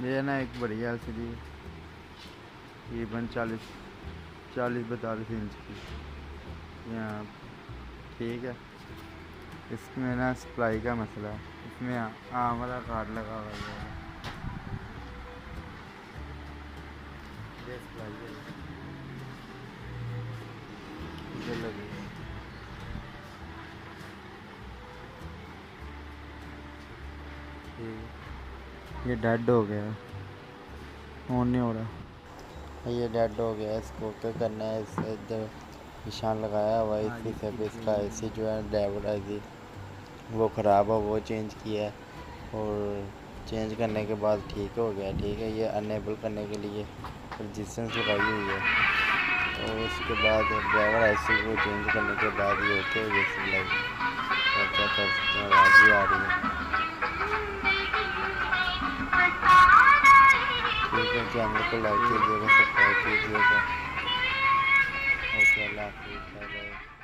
ये है ना एक बड़ी LCD तकरीबन 40-42 इंच की यहाँ, ठीक है। इसमें ना सप्लाई का मसला है, इसमें आम वाला कार्ड लगा हुआ है। ये सप्लाई है, ये लगी ठीक। ये डेड हो गया है, ऑन नहीं हो रहा। ये डेड हो गया है, इसको क्या करना है, इसे इधर निशान लगाया हुआ है, इसी से भी इसका AC जो है लेबर वो ख़राब है, वो चेंज किया है और चेंज करने के बाद ठीक हो गया। ठीक है, ये अनेबल करने के लिए रजिस्टेंस लगाई हुई है और उसके बाद ड्राइवर IC को चेंज करने के बाद ये ओके हो गई सप्लाई। और क्या कर सकते हैं, आवाज़ भी आ रही है। ठीक है, चैनल को लाइक कीजिएगा, सब्सक्राइब कीजिएगा। ओके, अल्लाह हाफिज़, बाय बाय।